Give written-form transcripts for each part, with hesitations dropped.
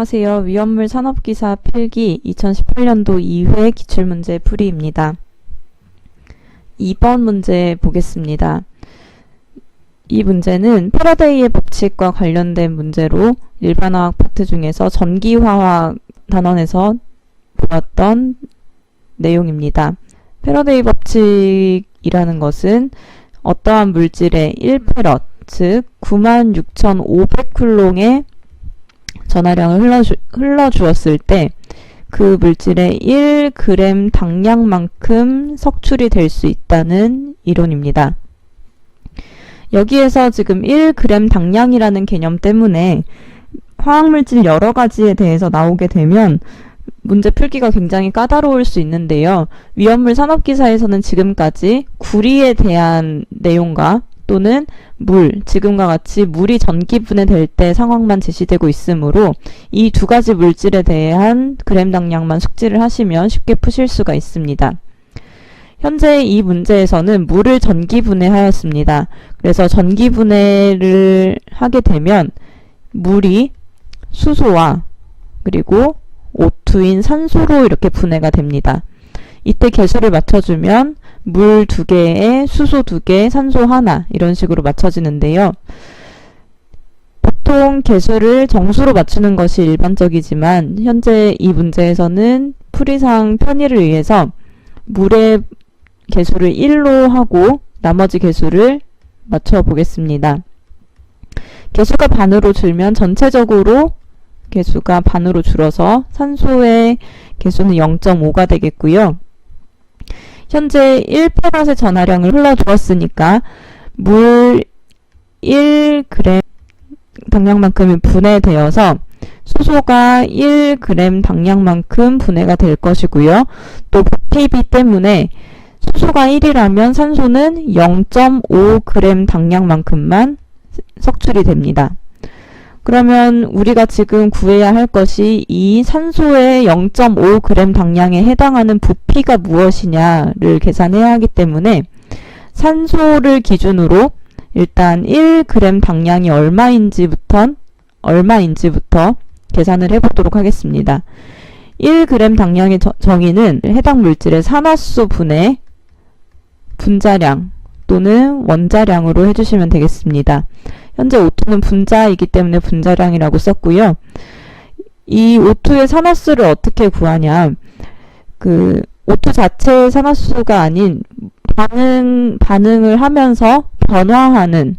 안녕하세요. 위험물 산업기사 필기 2018년도 2회 기출문제 풀이입니다. 2번 문제 보겠습니다. 이 문제는 패러데이의 법칙과 관련된 문제로 일반화학 파트 중에서 전기화학 단원에서 보았던 내용입니다. 패러데이 법칙이라는 것은 어떠한 물질의 1패럿, 즉 96,500쿨롱의 전하량을 흘러주었을 때 그 물질의 1g 당량만큼 석출이 될 수 있다는 이론입니다. 여기에서 지금 1g 당량이라는 개념 때문에 화학물질 여러 가지에 대해서 나오게 되면 문제 풀기가 굉장히 까다로울 수 있는데요. 위험물 산업기사에서는 지금까지 구리에 대한 내용과 또는 물, 지금과 같이 물이 전기분해될 때 상황만 제시되고 있으므로 이 두 가지 물질에 대한 그램 당량만 숙지를 하시면 쉽게 푸실 수가 있습니다. 현재 이 문제에서는 물을 전기분해하였습니다. 그래서 전기분해를 하게 되면 물이 수소와 그리고 O2인 산소로 이렇게 분해가 됩니다. 이때 개수를 맞춰주면 물 2개에 수소 2개, 산소 1 이런 식으로 맞춰지는데요. 보통 개수를 정수로 맞추는 것이 일반적이지만 현재 이 문제에서는 풀이상 편의를 위해서 물의 개수를 1로 하고 나머지 개수를 맞춰 보겠습니다. 개수가 반으로 줄면 전체적으로 개수가 반으로 줄어서 산소의 개수는 0.5가 되겠고요. 현재 1패럿의 전하량을 흘러주었으니까 물 1g 당량만큼이 분해되어서 수소가 1g 당량만큼 분해가 될 것이고요. 또 부피비 때문에 수소가 1이라면 산소는 0.5g 당량만큼만 석출이 됩니다. 그러면 우리가 지금 구해야 할 것이 이 산소의 0.5g 당량에 해당하는 부피가 무엇이냐를 계산해야 하기 때문에 산소를 기준으로 일단 1g 당량이 얼마인지부터 계산을 해보도록 하겠습니다. 1g 당량의 정의는 해당 물질의 산화수 분의 분자량 또는 원자량으로 해주시면 되겠습니다. 현재 O2는 분자이기 때문에 분자량이라고 썼고요. 이 O2의 산화수를 어떻게 구하냐? 그 O2 자체의 산화수가 아닌 반응을 하면서 변화하는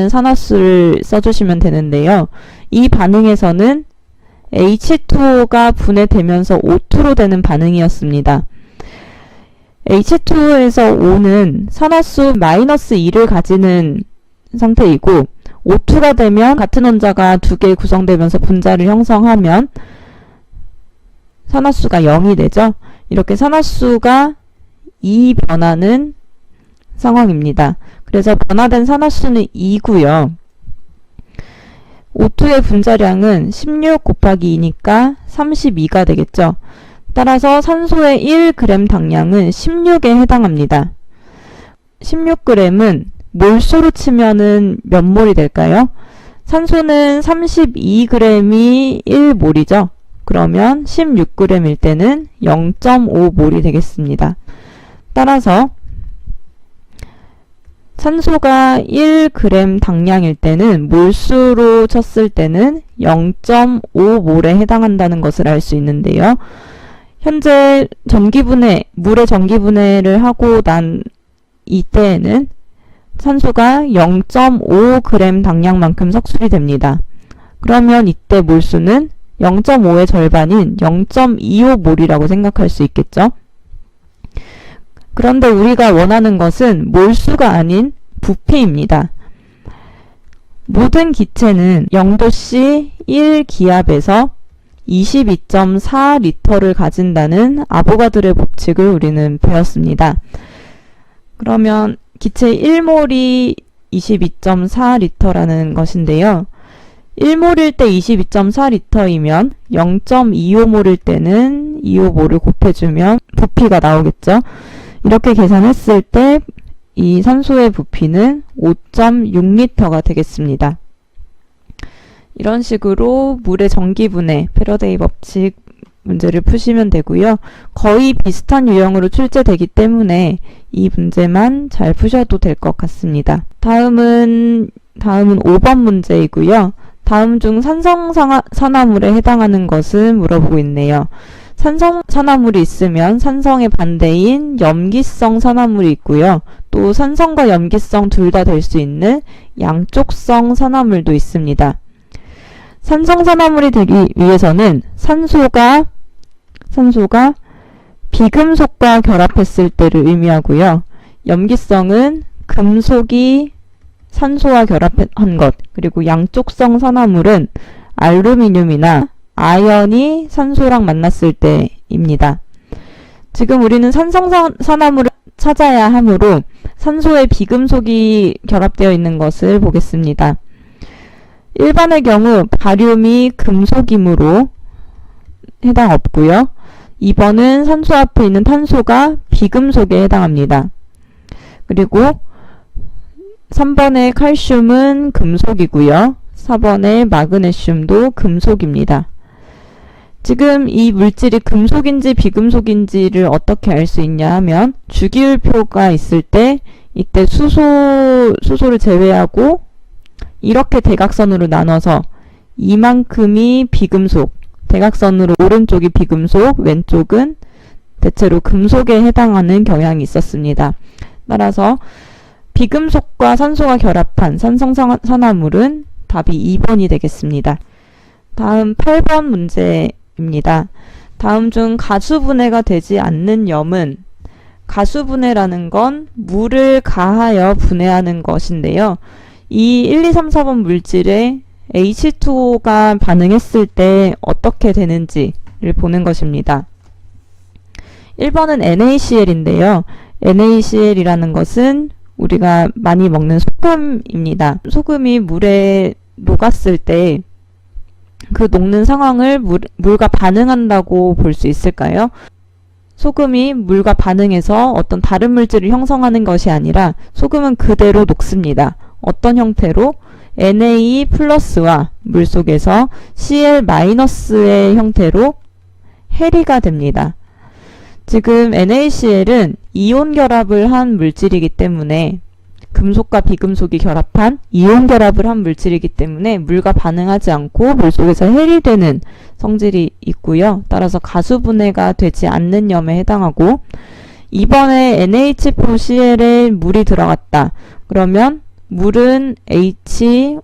산화수를 써주시면 되는데요. 이 반응에서는 H2O가 분해되면서 O2로 되는 반응이었습니다. H2O에서 O는 산화수 -2를 가지는 상태이고 O2가 되면 같은 원자가 2개 구성되면서 분자를 형성하면 산화수가 0이 되죠. 이렇게 산화수가 2 변하는 상황입니다. 그래서 변화된 산화수는 2고요. O2의 분자량은 16 곱하기 2니까 32가 되겠죠. 따라서 산소의 1g 당량은 16에 해당합니다. 16g은 몰수로 치면은 몇 몰이 될까요? 산소는 32g이 1몰이죠. 그러면 16g일 때는 0.5몰이 되겠습니다. 따라서 산소가 1g 당량일 때는 몰수로 쳤을 때는 0.5몰에 해당한다는 것을 알 수 있는데요. 현재 물의 전기분해를 하고 난 이때에는 산소가 0.5g 당량만큼 석출이 됩니다. 그러면 이때 몰수는 0.5의 절반인 0.25몰이라고 생각할 수 있겠죠. 그런데 우리가 원하는 것은 몰수가 아닌 부피입니다. 모든 기체는 0도씨 1기압에서 22.4리터를 가진다는 아보가드로의 법칙을 우리는 배웠습니다. 그러면 기체 1몰이 22.4리터라는 것인데요. 1몰일 때 22.4리터이면 0.25몰일 때는 25몰을 곱해주면 부피가 나오겠죠. 이렇게 계산했을 때 이 산소의 부피는 5.6리터가 되겠습니다. 이런 식으로 물의 전기분해, 패러데이 법칙 문제를 푸시면 되고요. 거의 비슷한 유형으로 출제되기 때문에 이 문제만 잘 푸셔도 될 것 같습니다. 다음은 5번 문제이고요. 다음 중 산성산화물에 해당하는 것은 물어보고 있네요. 산성산화물이 있으면 산성의 반대인 염기성 산화물이 있고요. 또 산성과 염기성 둘 다 될 수 있는 양쪽성 산화물도 있습니다. 산성산화물이 되기 위해서는 산소가 비금속과 결합했을 때를 의미하고요. 염기성은 금속이 산소와 결합한 것, 그리고 양쪽성 산화물은 알루미늄이나 아연이 산소랑 만났을 때입니다. 지금 우리는 산성산화물을 찾아야 하므로 산소에 비금속이 결합되어 있는 것을 보겠습니다. 1번의 경우 바륨이 금속이므로 해당 없고요. 2번은 산소 앞에 있는 탄소가 비금속에 해당합니다. 그리고 3번의 칼슘은 금속이고요. 4번의 마그네슘도 금속입니다. 지금 이 물질이 금속인지 비금속인지를 어떻게 알 수 있냐 하면 주기율표가 있을 때 이때 수소를 제외하고 이렇게 대각선으로 나눠서 이만큼이 비금속, 대각선으로 오른쪽이 비금속, 왼쪽은 대체로 금속에 해당하는 경향이 있었습니다. 따라서 비금속과 산소가 결합한 산성산화물은 답이 2번이 되겠습니다. 다음 8번 문제입니다. 다음 중 가수분해가 되지 않는 염은, 가수분해라는 건 물을 가하여 분해하는 것인데요. 이 1, 2, 3, 4번 물질에 H2O가 반응했을 때 어떻게 되는지를 보는 것입니다. 1번은 NaCl인데요. NaCl이라는 것은 우리가 많이 먹는 소금입니다. 소금이 물에 녹았을 때 그 녹는 상황을 물과 반응한다고 볼 수 있을까요? 소금이 물과 반응해서 어떤 다른 물질을 형성하는 것이 아니라 소금은 그대로 녹습니다. 어떤 형태로? Na 플러스와 물속에서 Cl-의 형태로 해리가 됩니다. 지금 NaCl은 이온 결합을 한 물질이기 때문에 금속과 비금속이 결합한 이온 결합을 한 물질이기 때문에 물과 반응하지 않고 물속에서 해리되는 성질이 있고요. 따라서 가수분해가 되지 않는 염에 해당하고, 이번에 NH4Cl에 물이 들어갔다. 그러면 물은 HOH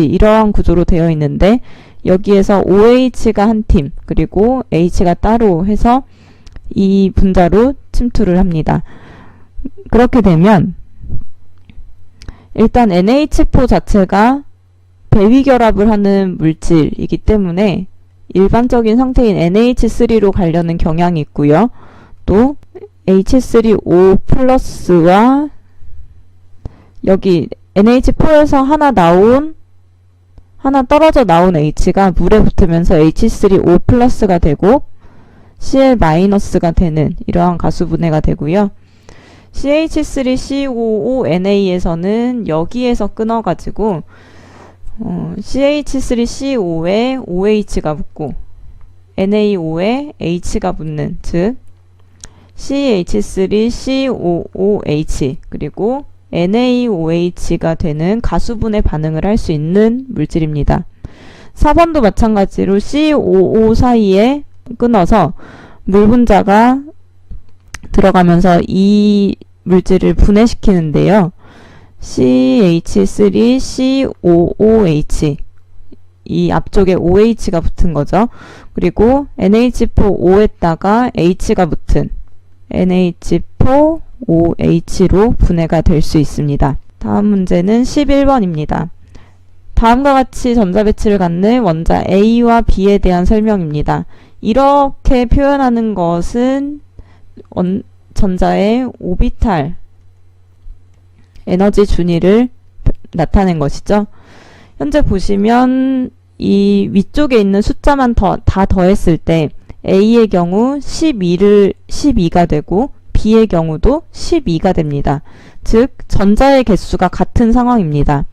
이러한 구조로 되어 있는데 여기에서 OH가 한 팀, 그리고 H가 따로 해서 이 분자로 침투를 합니다. 그렇게 되면 일단 NH4 자체가 배위결합을 하는 물질이기 때문에 일반적인 상태인 NH3로 가려는 경향이 있고요. 또 H3O 플러스와 여기 NH4에서 하나 떨어져 나온 H가 물에 붙으면서 H3O 플러스가 되고 Cl-가 되는 이러한 가수분해가 되고요. CH3COONA에서는 여기에서 끊어가지고 CH3CO에 OH가 붙고 NaO에 H가 붙는, 즉 CH3COOH 그리고 NaOH가 되는 가수분해 반응을 할 수 있는 물질입니다. 4번도 마찬가지로 COO 사이에 끊어서 물 분자가 들어가면서 이 물질을 분해시키는데요. CH3COOH, 이 앞쪽에 OH가 붙은 거죠. 그리고 NH4O에다가 H가 붙은 NH4OH로 분해가 될 수 있습니다. 다음 문제는 11번입니다. 다음과 같이 전자배치를 갖는 원자 A와 B에 대한 설명입니다. 이렇게 표현하는 것은 전자의 오비탈 에너지 준위를 나타낸 것이죠. 현재 보시면 이 위쪽에 있는 숫자만 다 더했을 때 A의 경우 12가 되고 B의 경우도 12가 됩니다. 즉 전자의 개수가 같은 상황입니다.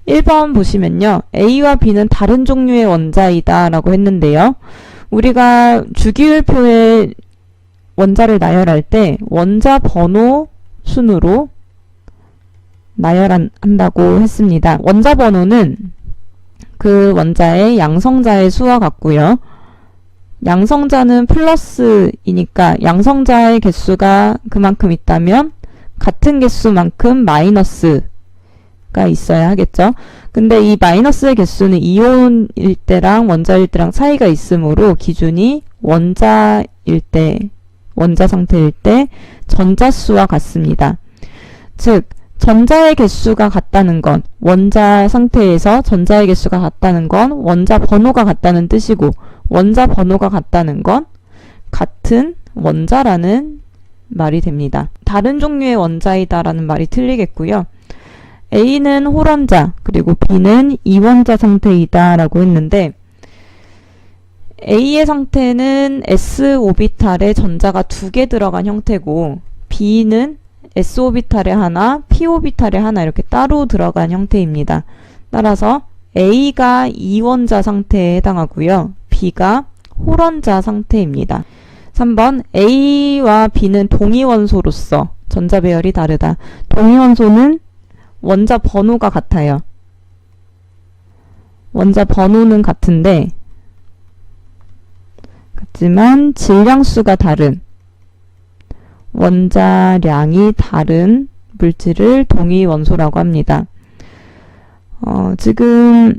1번 보시면요. A와 B는 다른 종류의 원자이다 라고 했는데요. 우리가 주기율표에 원자를 나열할 때 원자 번호 순으로 나열한다고 했습니다. 원자 번호는 그 원자의 양성자의 수와 같고요. 양성자는 플러스이니까 양성자의 개수가 그만큼 있다면 같은 개수만큼 마이너스가 있어야 하겠죠. 근데 이 마이너스의 개수는 이온일 때랑 원자일 때랑 차이가 있으므로 기준이 원자일 때, 원자 상태일 때 전자수와 같습니다. 즉, 전자의 개수가 같다는 건 원자 상태에서 전자의 개수가 같다는 건 원자 번호가 같다는 뜻이고 원자 번호가 같다는 건 같은 원자라는 말이 됩니다. 다른 종류의 원자이다라는 말이 틀리겠고요. A는 홀원자 그리고 B는 이원자 상태이다 라고 했는데 A의 상태는 s-오비탈에 전자가 2개 들어간 형태고 B는 s-오비탈에 하나, p-오비탈에 하나 이렇게 따로 들어간 형태입니다. 따라서 A가 이원자 상태에 해당하고요. B가 홀원자 상태입니다. 3번 A와 B는 동위원소로서 전자 배열이 다르다. 동위원소는 원자 번호가 같아요. 원자 번호는 같은데 같지만 질량수가 다른 원자량이 다른 물질을 동위원소라고 합니다. 지금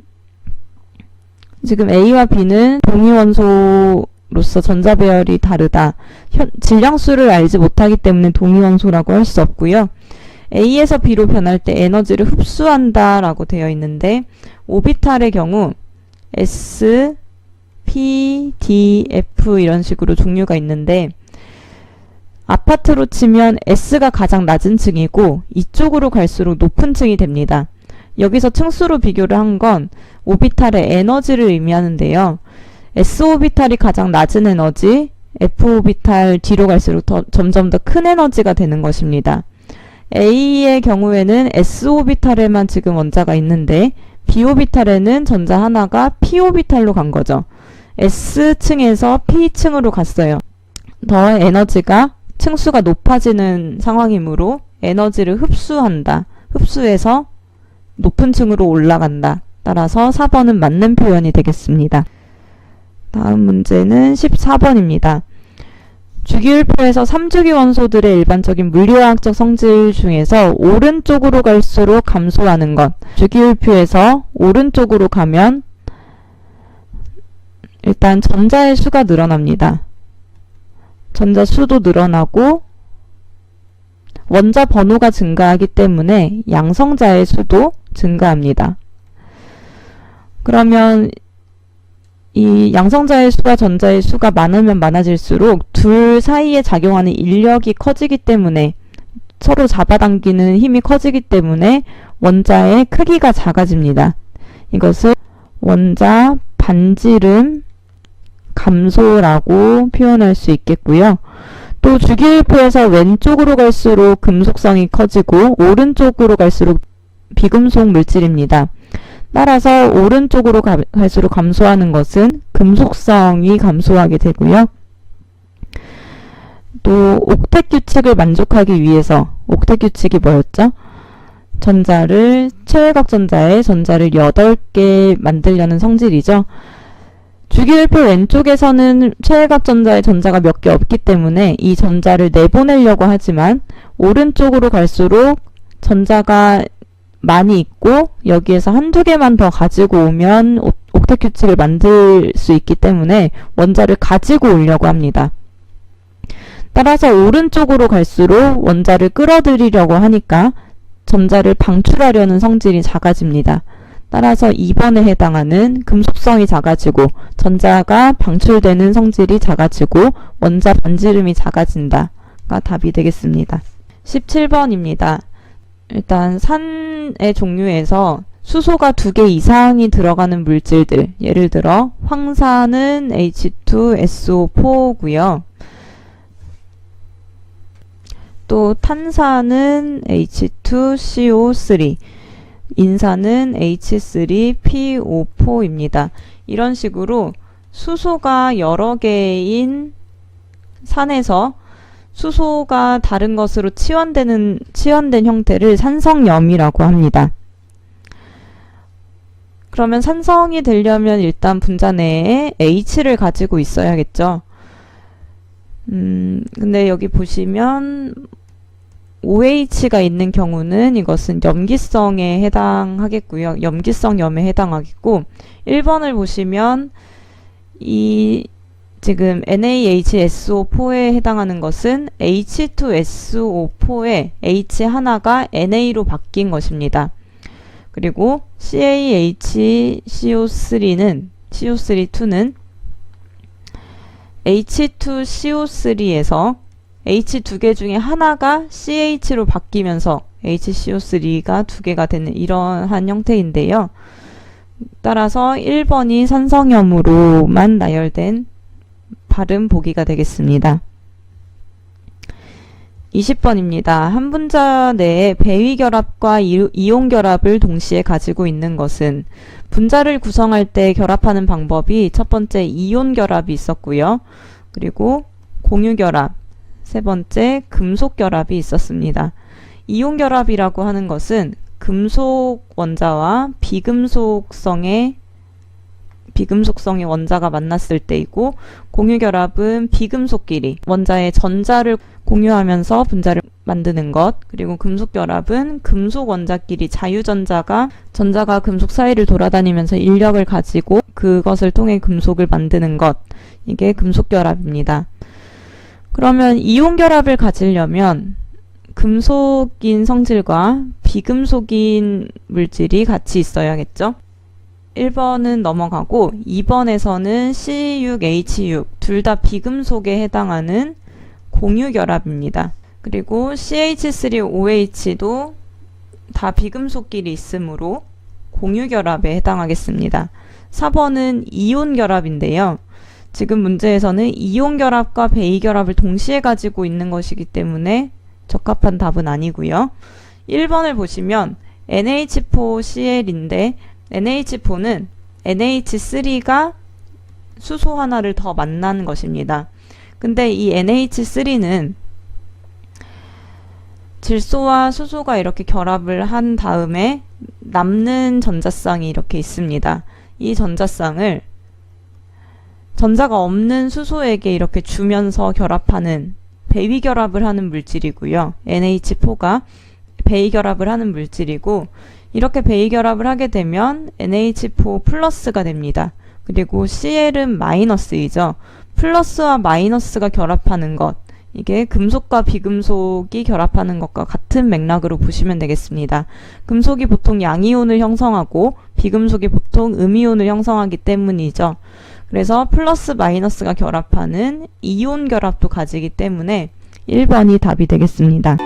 A와 B는 동위원소로서 전자 배열이 다르다. 질량수를 알지 못하기 때문에 동위원소라고 할 수 없고요. A에서 B로 변할 때 에너지를 흡수한다 라고 되어 있는데 오비탈의 경우 S, P, D, F 이런 식으로 종류가 있는데 아파트로 치면 S가 가장 낮은 층이고 이쪽으로 갈수록 높은 층이 됩니다. 여기서 층수로 비교를 한 건 오비탈의 에너지를 의미하는데요. S-오비탈이 가장 낮은 에너지, F-오비탈 뒤로 갈수록 점점 더 큰 에너지가 되는 것입니다. A의 경우에는 S-오비탈에만 지금 원자가 있는데 B-오비탈에는 전자 하나가 P-오비탈로 간 거죠. S층에서 P층으로 갔어요. 더 에너지가 층수가 높아지는 상황이므로 에너지를 흡수한다. 흡수해서 높은 층으로 올라간다. 따라서 4번은 맞는 표현이 되겠습니다. 다음 문제는 14번입니다. 주기율표에서 3주기 원소들의 일반적인 물리화학적 성질 중에서 오른쪽으로 갈수록 감소하는 것. 주기율표에서 오른쪽으로 가면 일단 전자의 수가 늘어납니다. 전자 수도 늘어나고 원자 번호가 증가하기 때문에 양성자의 수도 증가합니다. 그러면 이 양성자의 수와 전자의 수가 많으면 많아질수록 둘 사이에 작용하는 인력이 커지기 때문에 서로 잡아당기는 힘이 커지기 때문에 원자의 크기가 작아집니다. 이것을 원자 반지름 감소라고 표현할 수 있겠고요. 또 주기율표에서 왼쪽으로 갈수록 금속성이 커지고 오른쪽으로 갈수록 비금속 물질입니다. 따라서 오른쪽으로 갈수록 감소하는 것은 금속성이 감소하게 되고요. 또 옥텟 규칙을 만족하기 위해서 옥텟 규칙이 뭐였죠? 최외각 전자에 전자를 8개 만들려는 성질이죠. 주기율표 왼쪽에서는 최외각 전자에 전자가 몇 개 없기 때문에 이 전자를 내보내려고 하지만 오른쪽으로 갈수록 전자가 많이 있고 여기에서 한두 개만 더 가지고 오면 옥텟 규칙을 만들 수 있기 때문에 원자를 가지고 오려고 합니다. 따라서 오른쪽으로 갈수록 원자를 끌어들이려고 하니까 전자를 방출하려는 성질이 작아집니다. 따라서 2번에 해당하는 금속성이 작아지고 전자가 방출되는 성질이 작아지고 원자 반지름이 작아진다가 답이 되겠습니다. 17번입니다. 일단 산의 종류에서 수소가 2개 이상이 들어가는 물질들, 예를 들어 황산은 H2SO4고요. 또 탄산은 H2CO3, 인산은 H3PO4입니다. 이런 식으로 수소가 여러 개인 산에서 수소가 다른 것으로 치환된 형태를 산성염이라고 합니다. 그러면 산성이 되려면 일단 분자 내에 H를 가지고 있어야겠죠. 근데 여기 보시면 OH가 있는 경우는 이것은 염기성에 해당하겠고요. 염기성염에 해당하겠고 1번을 보시면 이 지금 NaHSO4에 해당하는 것은 H2SO4에 H 하나가 NA로 바뀐 것입니다. 그리고 CaHCO3는 CO3-2는 H2CO3에서 H 두 개 중에 하나가 CH로 바뀌면서 HCO3가 두 개가 되는 이러한 형태인데요. 따라서 1번이 산성염으로만 나열된 발음 보기가 되겠습니다. 20번입니다. 한 분자 내에 배위결합과 이온결합을 동시에 가지고 있는 것은 분자를 구성할 때 결합하는 방법이 첫 번째 이온결합이 있었고요. 그리고 공유결합, 세 번째 금속결합이 있었습니다. 이온결합이라고 하는 것은 금속 원자와 비금속성의 원자가 만났을 때이고, 공유결합은 비금속끼리 원자의 전자를 공유하면서 분자를 만드는 것, 그리고 금속결합은 금속 원자끼리 전자가 금속 사이를 돌아다니면서 인력을 가지고 그것을 통해 금속을 만드는 것, 이게 금속결합입니다. 그러면 이온결합을 가지려면 금속인 성질과 비금속인 물질이 같이 있어야겠죠? 1번은 넘어가고 2번에서는 C6H6 둘 다 비금속에 해당하는 공유결합입니다. 그리고 CH3OH도 다 비금속끼리 있으므로 공유결합에 해당하겠습니다. 4번은 이온결합인데요. 지금 문제에서는 이온결합과 배이결합을 동시에 가지고 있는 것이기 때문에 적합한 답은 아니고요. 1번을 보시면 NH4Cl인데 NH4는 NH3가 수소 하나를 더 만난 것입니다. 근데 이 NH3는 질소와 수소가 이렇게 결합을 한 다음에 남는 전자쌍이 이렇게 있습니다. 이 전자쌍을 전자가 없는 수소에게 이렇게 주면서 결합하는 배위결합을 하는 물질이고요. NH4가 배위결합을 하는 물질이고, 이렇게 배위결합을 하게 되면 NH4 플러스가 됩니다. 그리고 Cl은 마이너스이죠. 플러스와 마이너스가 결합하는 것, 이게 금속과 비금속이 결합하는 것과 같은 맥락으로 보시면 되겠습니다. 금속이 보통 양이온을 형성하고 비금속이 보통 음이온을 형성하기 때문이죠. 그래서 플러스 마이너스가 결합하는 이온 결합도 가지기 때문에 1번이 답이 되겠습니다.